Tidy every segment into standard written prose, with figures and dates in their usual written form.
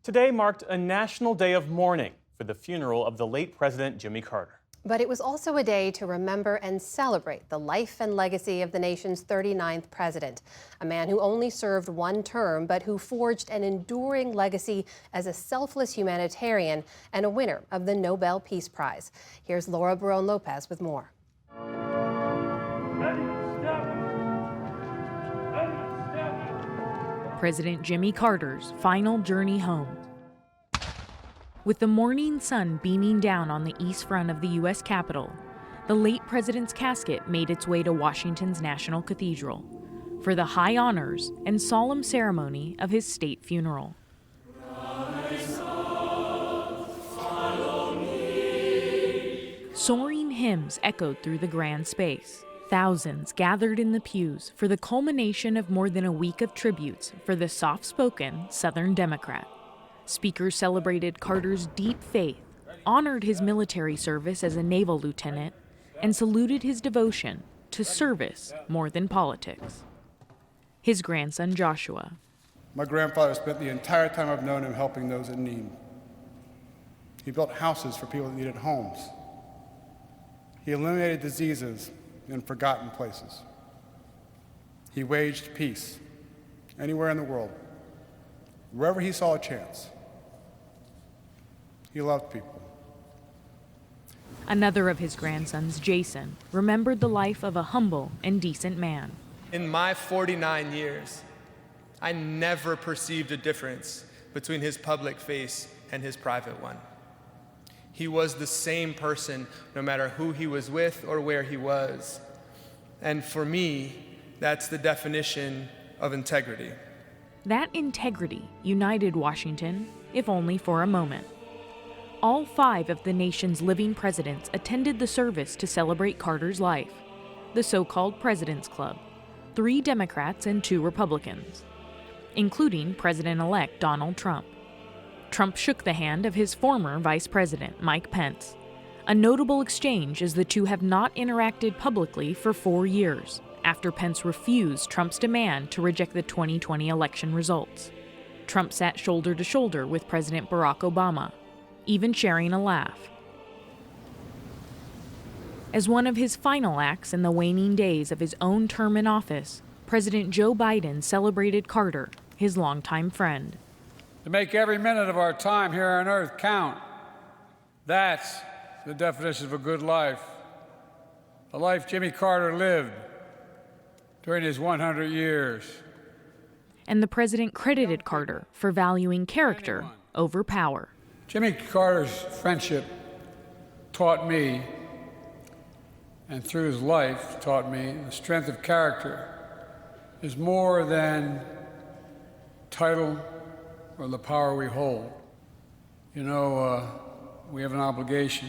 Today marked a national day of mourning for the funeral of the late President Jimmy Carter. But it was also a day to remember and celebrate the life and legacy of the nation's 39th president, a man who only served one term, but who forged an enduring legacy as a selfless humanitarian and a winner of the Nobel Peace Prize. Here's Laura Barone Lopez with more. President Jimmy Carter's final journey home. With the morning sun beaming down on the east front of the U.S. Capitol, the late president's casket made its way to Washington's National Cathedral for the high honors and solemn ceremony of his state funeral. Soaring hymns echoed through the grand space. Thousands gathered in the pews for the culmination of more than a week of tributes for the soft-spoken Southern Democrat. Speakers celebrated Carter's deep faith, honored his military service as a naval lieutenant, and saluted his devotion to service more than politics. His grandson, Joshua. My grandfather spent the entire time I've known him helping those in need. He built houses for people that needed homes. He eliminated diseases in forgotten places. He waged peace anywhere in the world, wherever he saw a chance. He loved people. Another of his grandsons, Jason, remembered the life of a humble and decent man. In my 49 years, I never perceived a difference between his public face and his private one. He was the same person no matter who he was with or where he was. And for me, that's the definition of integrity. That integrity united Washington, if only for a moment. All 5 of the nation's living presidents attended the service to celebrate Carter's life, the so-called President's Club, 3 Democrats and 2 Republicans, including President-elect Donald Trump. Trump shook the hand of his former Vice President, Mike Pence, a notable exchange as the two have not interacted publicly for 4 years, after Pence refused Trump's demand to reject the 2020 election results. Trump sat shoulder to shoulder with President Barack Obama, even sharing a laugh. As one of his final acts in the waning days of his own term in office, President Joe Biden celebrated Carter, his longtime friend. To make every minute of our time here on earth count. That's the definition of a good life. The life Jimmy Carter lived during his 100 years. And the president credited Carter for valuing character over power. Jimmy Carter's friendship taught me, and through his life taught me, the strength of character is more than title or the power we hold. You know, we have an obligation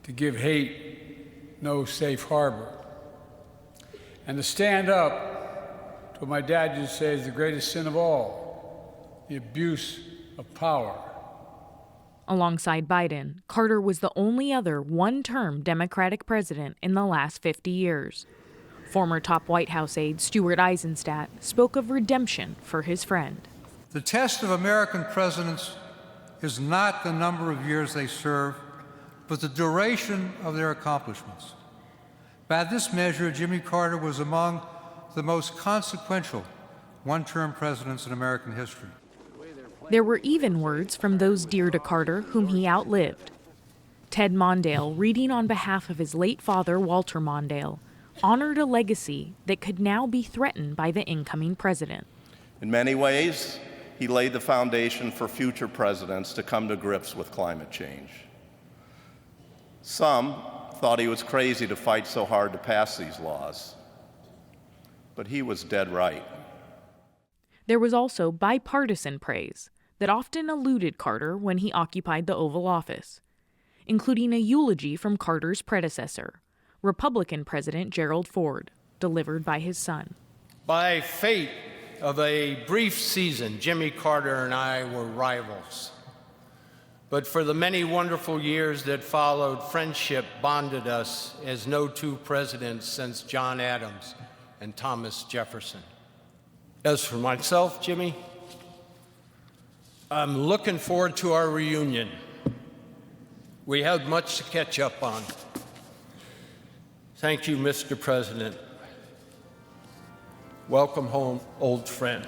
to give hate no safe harbor and to stand up to what my dad used to say is the greatest sin of all, the abuse of power. Alongside Biden, Carter was the only other one-term Democratic president in the last 50 years. Former top White House aide Stuart Eizenstat spoke of redemption for his friend. The test of American presidents is not the number of years they serve, but the duration of their accomplishments. By this measure, Jimmy Carter was among the most consequential one-term presidents in American history. There were even words from those dear to Carter whom he outlived. Ted Mondale, reading on behalf of his late father, Walter Mondale, honored a legacy that could now be threatened by the incoming president. In many ways, he laid the foundation for future presidents to come to grips with climate change. Some thought he was crazy to fight so hard to pass these laws, but he was dead right. There was also bipartisan praise that often eluded Carter when he occupied the Oval Office, including a eulogy from Carter's predecessor, Republican President Gerald Ford, delivered by his son. By fate of a brief season, Jimmy Carter and I were rivals. But for the many wonderful years that followed, friendship bonded us as no 2 presidents since John Adams and Thomas Jefferson. As for myself, Jimmy, I'm looking forward to our reunion. We have much to catch up on. Thank you, Mr. President. Welcome home, old friend.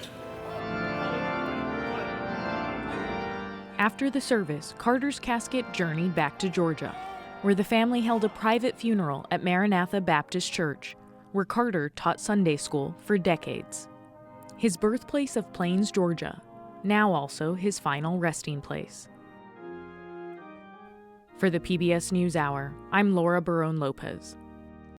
After the service, Carter's casket journeyed back to Georgia, where the family held a private funeral at Maranatha Baptist Church, where Carter taught Sunday school for decades. His birthplace of Plains, Georgia, now also his final resting place. For the PBS NewsHour, I'm Laura Barone Lopez.